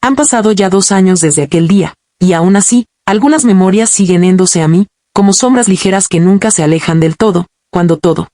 Han pasado ya 2 años desde aquel día, y aún así, algunas memorias siguen yéndose a mí, como sombras ligeras que nunca se alejan del todo, cuando todo.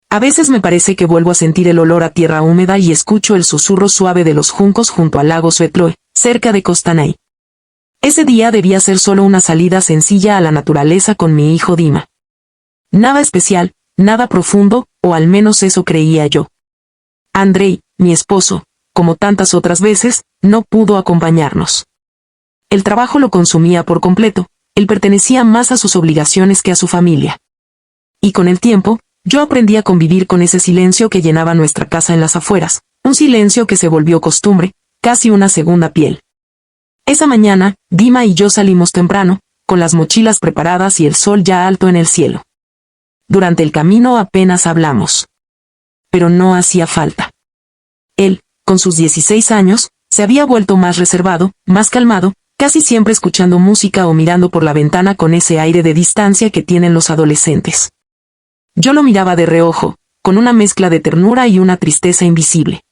A veces me parece que vuelvo a sentir el olor a tierra húmeda y escucho el susurro suave de los juncos junto al lago Suetloe, cerca de Costanay. Ese día debía ser solo una salida sencilla a la naturaleza con mi hijo Dima. Nada especial, nada profundo, o al menos eso creía yo. Andrei, mi esposo, como tantas otras veces, no pudo acompañarnos. El trabajo lo consumía por completo, él pertenecía más a sus obligaciones que a su familia. Y con el tiempo, yo aprendí a convivir con ese silencio que llenaba nuestra casa en las afueras, un silencio que se volvió costumbre, casi una segunda piel. Esa mañana, Dima y yo salimos temprano, con las mochilas preparadas y el sol ya alto en el cielo. Durante el camino apenas hablamos. Pero no hacía falta. Él, con sus 16 años, se había vuelto más reservado, más calmado, casi siempre escuchando música o mirando por la ventana con ese aire de distancia que tienen los adolescentes. Yo lo miraba de reojo, con una mezcla de ternura y una tristeza invisible.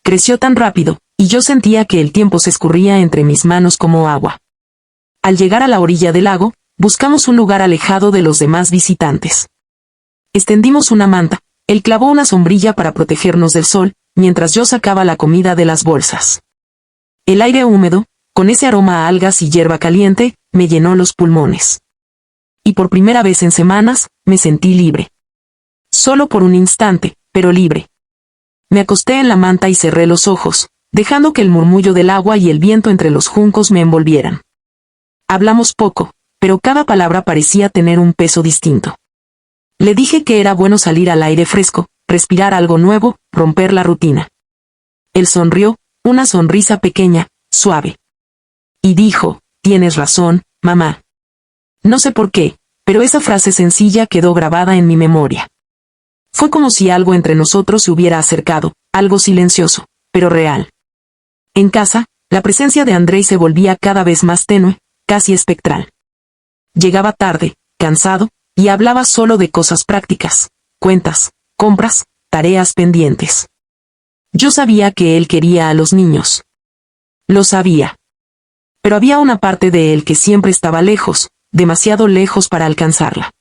Creció tan rápido, y yo sentía que el tiempo se escurría entre mis manos como agua. Al llegar a la orilla del lago, buscamos un lugar alejado de los demás visitantes. Extendimos una manta, él clavó una sombrilla para protegernos del sol, mientras yo sacaba la comida de las bolsas. El aire húmedo, con ese aroma a algas y hierba caliente, me llenó los pulmones. Y por primera vez en semanas, me sentí libre. Solo por un instante, pero libre. Me acosté en la manta y cerré los ojos, dejando que el murmullo del agua y el viento entre los juncos me envolvieran. Hablamos poco, pero cada palabra parecía tener un peso distinto. Le dije que era bueno salir al aire fresco, respirar algo nuevo, romper la rutina. Él sonrió, una sonrisa pequeña, suave. Y dijo, «Tienes razón, mamá». No sé por qué, pero esa frase sencilla quedó grabada en mi memoria. Fue como si algo entre nosotros se hubiera acercado, algo silencioso, pero real. En casa, la presencia de Andrei se volvía cada vez más tenue, casi espectral. Llegaba tarde, cansado, y hablaba solo de cosas prácticas, cuentas, compras, tareas pendientes. Yo sabía que él quería a los niños. Lo sabía. Pero había una parte de él que siempre estaba lejos, demasiado lejos para alcanzarla.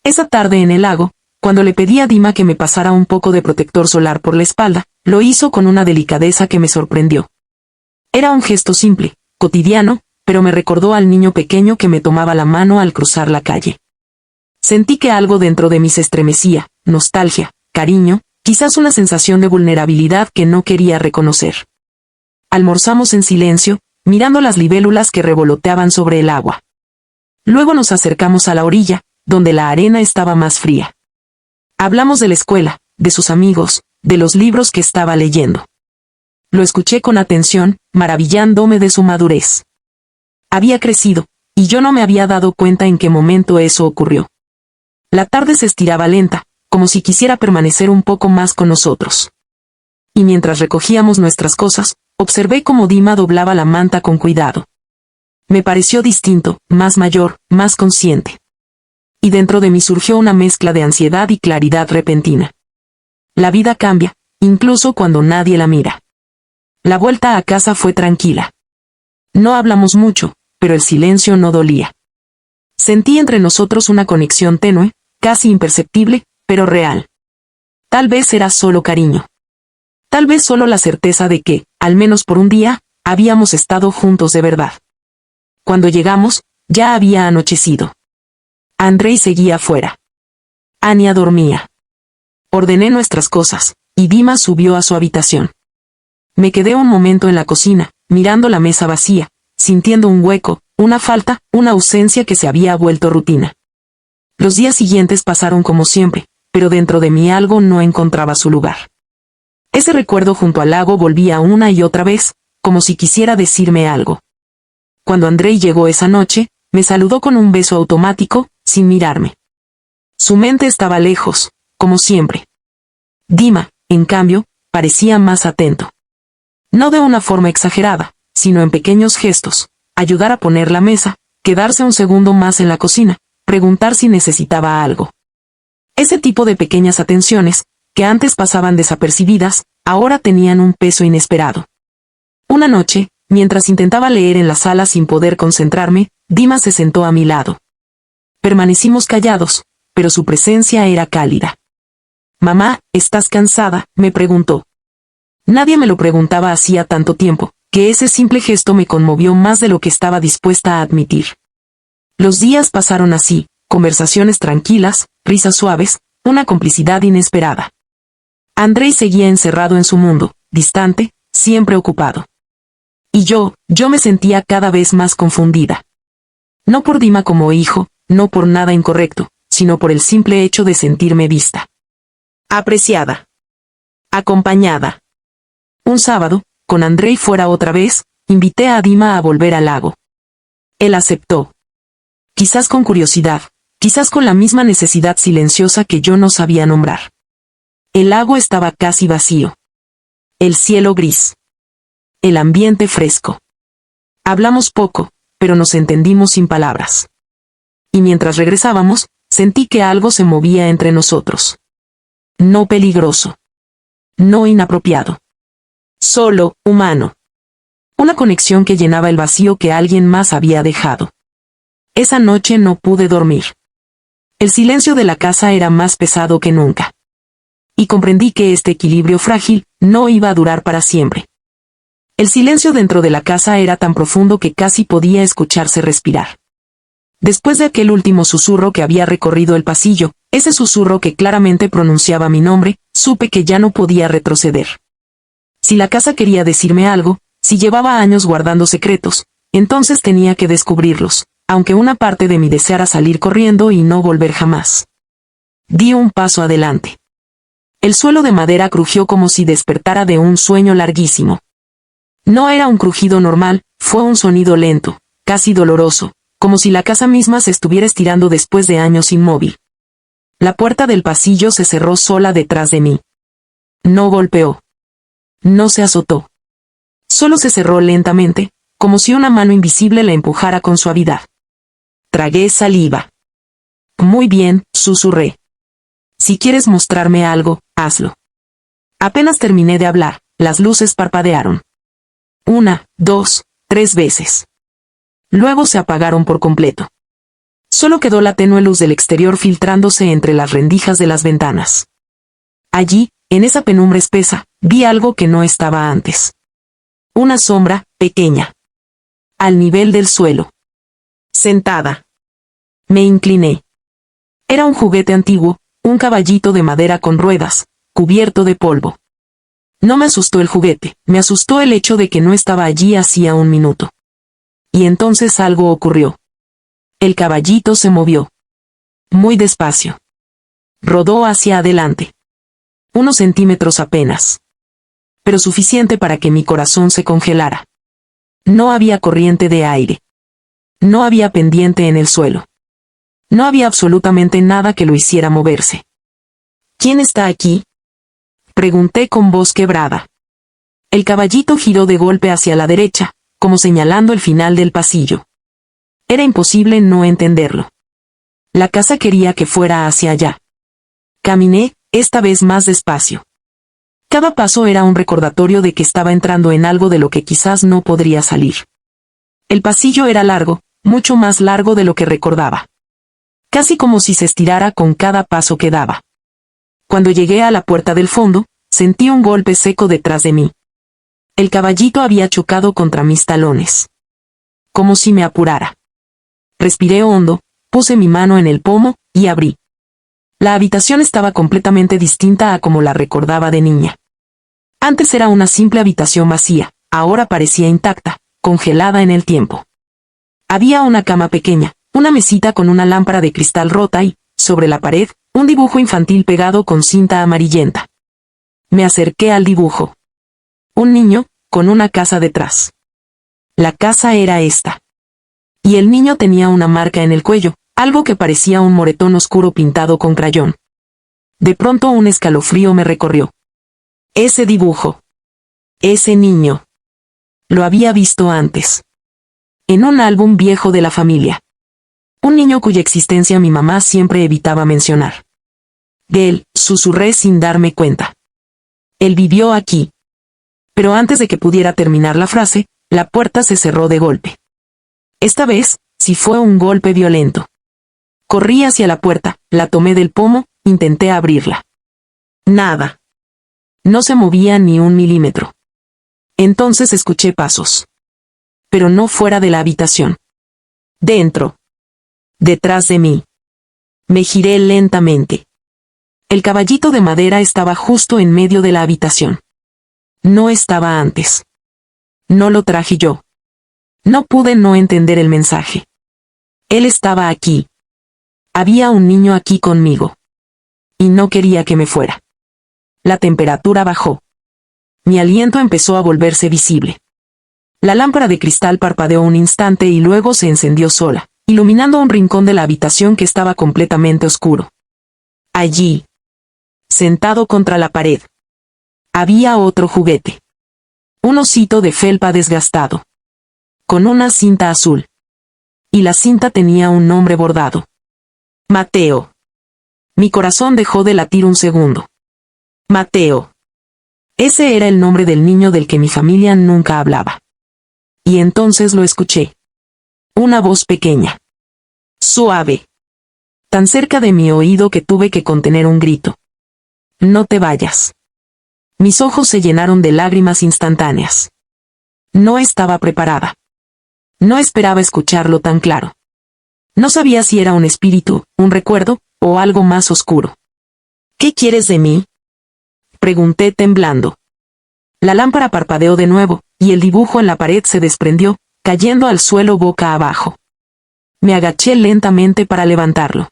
Esa tarde en el lago, cuando le pedí a Dima que me pasara un poco de protector solar por la espalda, lo hizo con una delicadeza que me sorprendió. Era un gesto simple, cotidiano, pero me recordó al niño pequeño que me tomaba la mano al cruzar la calle. Sentí que algo dentro de mí se estremecía, nostalgia, cariño, quizás una sensación de vulnerabilidad que no quería reconocer. Almorzamos en silencio, mirando las libélulas que revoloteaban sobre el agua. Luego nos acercamos a la orilla, donde la arena estaba más fría. Hablamos de la escuela, de sus amigos, de los libros que estaba leyendo. Lo escuché con atención, maravillándome de su madurez. Había crecido, y yo no me había dado cuenta en qué momento eso ocurrió. La tarde se estiraba lenta, como si quisiera permanecer un poco más con nosotros. Y mientras recogíamos nuestras cosas, observé cómo Dima doblaba la manta con cuidado. Me pareció distinto, más mayor, más consciente. Y dentro de mí surgió una mezcla de ansiedad y claridad repentina. La vida cambia, incluso cuando nadie la mira. La vuelta a casa fue tranquila. No hablamos mucho, pero el silencio no dolía. Sentí entre nosotros una conexión tenue, casi imperceptible, pero real. Tal vez era solo cariño. Tal vez solo la certeza de que, al menos por un día, habíamos estado juntos de verdad. Cuando llegamos, ya había anochecido. Andrei seguía afuera. Anya dormía. Ordené nuestras cosas, y Dima subió a su habitación. Me quedé un momento en la cocina, mirando la mesa vacía, sintiendo un hueco, una falta, una ausencia que se había vuelto rutina. Los días siguientes pasaron como siempre, pero dentro de mí algo no encontraba su lugar. Ese recuerdo junto al lago volvía una y otra vez, como si quisiera decirme algo. Cuando Andrei llegó esa noche, me saludó con un beso automático, sin mirarme. Su mente estaba lejos, como siempre. Dima, en cambio, parecía más atento. No de una forma exagerada, sino en pequeños gestos, ayudar a poner la mesa, quedarse un segundo más en la cocina, preguntar si necesitaba algo. Ese tipo de pequeñas atenciones, que antes pasaban desapercibidas, ahora tenían un peso inesperado. Una noche, mientras intentaba leer en la sala sin poder concentrarme, Dima se sentó a mi lado. Permanecimos callados, pero su presencia era cálida. «Mamá, ¿estás cansada?», me preguntó. Nadie me lo preguntaba hacía tanto tiempo, que ese simple gesto me conmovió más de lo que estaba dispuesta a admitir. Los días pasaron así, conversaciones tranquilas, risas suaves, una complicidad inesperada. Andrei seguía encerrado en su mundo, distante, siempre ocupado. Y yo me sentía cada vez más confundida. No por Dima como hijo, no por nada incorrecto, sino por el simple hecho de sentirme vista. Apreciada. Acompañada. Un sábado, con Andrei fuera otra vez, invité a Dima a volver al lago. Él aceptó. Quizás con curiosidad, quizás con la misma necesidad silenciosa que yo no sabía nombrar. El lago estaba casi vacío. El cielo gris. El ambiente fresco. Hablamos poco, pero nos entendimos sin palabras. Y mientras regresábamos, sentí que algo se movía entre nosotros. No peligroso. No inapropiado. Solo, humano. Una conexión que llenaba el vacío que alguien más había dejado. Esa noche no pude dormir. El silencio de la casa era más pesado que nunca. Y comprendí que este equilibrio frágil no iba a durar para siempre. El silencio dentro de la casa era tan profundo que casi podía escucharse respirar. Después de aquel último susurro que había recorrido el pasillo, ese susurro que claramente pronunciaba mi nombre, supe que ya no podía retroceder. Si la casa quería decirme algo, si llevaba años guardando secretos, entonces tenía que descubrirlos, aunque una parte de mí deseara salir corriendo y no volver jamás. Di un paso adelante. El suelo de madera crujió como si despertara de un sueño larguísimo. No era un crujido normal, fue un sonido lento, casi doloroso, como si la casa misma se estuviera estirando después de años inmóvil. La puerta del pasillo se cerró sola detrás de mí. No golpeó. No se azotó. Solo se cerró lentamente, como si una mano invisible la empujara con suavidad. Tragué saliva. Muy bien, susurré. Si quieres mostrarme algo, hazlo. Apenas terminé de hablar, las luces parpadearon. 1, 2, 3 veces. Luego se apagaron por completo. Solo quedó la tenue luz del exterior filtrándose entre las rendijas de las ventanas. Allí, en esa penumbra espesa, vi algo que no estaba antes. Una sombra, pequeña. Al nivel del suelo. Sentada. Me incliné. Era un juguete antiguo, un caballito de madera con ruedas, cubierto de polvo. No me asustó el juguete, me asustó el hecho de que no estaba allí hacía un minuto. Y entonces algo ocurrió. El caballito se movió. Muy despacio. Rodó hacia adelante. Unos centímetros apenas. Pero suficiente para que mi corazón se congelara. No había corriente de aire. No había pendiente en el suelo. No había absolutamente nada que lo hiciera moverse. ¿Quién está aquí?, pregunté con voz quebrada. El caballito giró de golpe hacia la derecha, como señalando el final del pasillo. Era imposible no entenderlo. La casa quería que fuera hacia allá. Caminé, esta vez más despacio. Cada paso era un recordatorio de que estaba entrando en algo de lo que quizás no podría salir. El pasillo era largo, mucho más largo de lo que recordaba. Casi como si se estirara con cada paso que daba. Cuando llegué a la puerta del fondo, sentí un golpe seco detrás de mí. El caballito había chocado contra mis talones. Como si me apurara. Respiré hondo, puse mi mano en el pomo, y abrí. La habitación estaba completamente distinta a como la recordaba de niña. Antes era una simple habitación vacía, ahora parecía intacta, congelada en el tiempo. Había una cama pequeña, una mesita con una lámpara de cristal rota y, sobre la pared, un dibujo infantil pegado con cinta amarillenta. Me acerqué al dibujo. Un niño, con una casa detrás. La casa era esta. Y el niño tenía una marca en el cuello, algo que parecía un moretón oscuro pintado con crayón. De pronto un escalofrío me recorrió. Ese dibujo. Ese niño. Lo había visto antes. En un álbum viejo de la familia. Un niño cuya existencia mi mamá siempre evitaba mencionar. De él, susurré sin darme cuenta. Él vivió aquí. Pero antes de que pudiera terminar la frase, la puerta se cerró de golpe. Esta vez, sí fue un golpe violento. Corrí hacia la puerta, la tomé del pomo, intenté abrirla. Nada. No se movía ni un milímetro. Entonces escuché pasos. Pero no fuera de la habitación. Dentro. Detrás de mí. Me giré lentamente. El caballito de madera estaba justo en medio de la habitación. No estaba antes. No lo traje yo. No pude no entender el mensaje. Él estaba aquí. Había un niño aquí conmigo. Y no quería que me fuera. La temperatura bajó. Mi aliento empezó a volverse visible. La lámpara de cristal parpadeó un instante y luego se encendió sola, iluminando un rincón de la habitación que estaba completamente oscuro. Allí, sentado contra la pared, había otro juguete. Un osito de felpa desgastado, con una cinta azul. Y la cinta tenía un nombre bordado. Mateo. Mi corazón dejó de latir un segundo. Mateo. Ese era el nombre del niño del que mi familia nunca hablaba. Y entonces lo escuché. Una voz pequeña. Suave. Tan cerca de mi oído que tuve que contener un grito. No te vayas. Mis ojos se llenaron de lágrimas instantáneas. No estaba preparada. No esperaba escucharlo tan claro. No sabía si era un espíritu, un recuerdo, o algo más oscuro. ¿Qué quieres de mí? Pregunté temblando. La lámpara parpadeó de nuevo, y el dibujo en la pared se desprendió, cayendo al suelo boca abajo. Me agaché lentamente para levantarlo.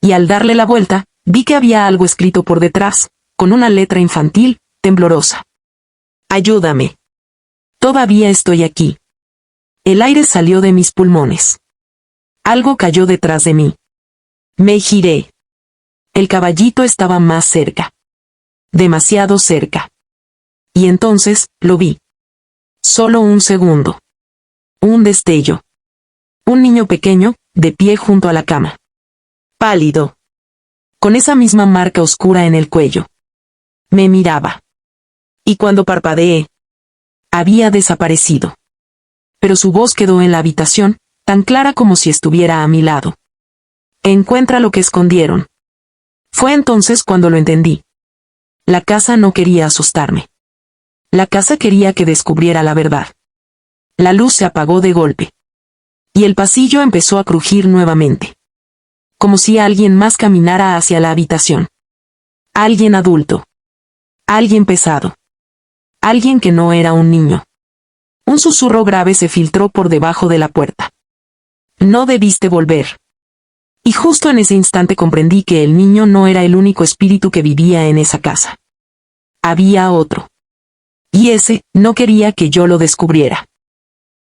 Y al darle la vuelta, vi que había algo escrito por detrás, con una letra infantil, temblorosa. Ayúdame. Todavía estoy aquí. El aire salió de mis pulmones. Algo cayó detrás de mí. Me giré. El caballito estaba más cerca. Demasiado cerca. Y entonces, lo vi. Solo un segundo. Un destello. Un niño pequeño, de pie junto a la cama. Pálido. Con esa misma marca oscura en el cuello. Me miraba. Y cuando parpadeé, había desaparecido. Pero su voz quedó en la habitación, tan clara como si estuviera a mi lado. Encuentra lo que escondieron. Fue entonces cuando lo entendí. La casa no quería asustarme. La casa quería que descubriera la verdad. La luz se apagó de golpe. Y el pasillo empezó a crujir nuevamente. Como si alguien más caminara hacia la habitación. Alguien adulto. Alguien pesado. Alguien que no era un niño. Un susurro grave se filtró por debajo de la puerta. No debiste volver. Y justo en ese instante comprendí que el niño no era el único espíritu que vivía en esa casa. Había otro. Y ese, no quería que yo lo descubriera.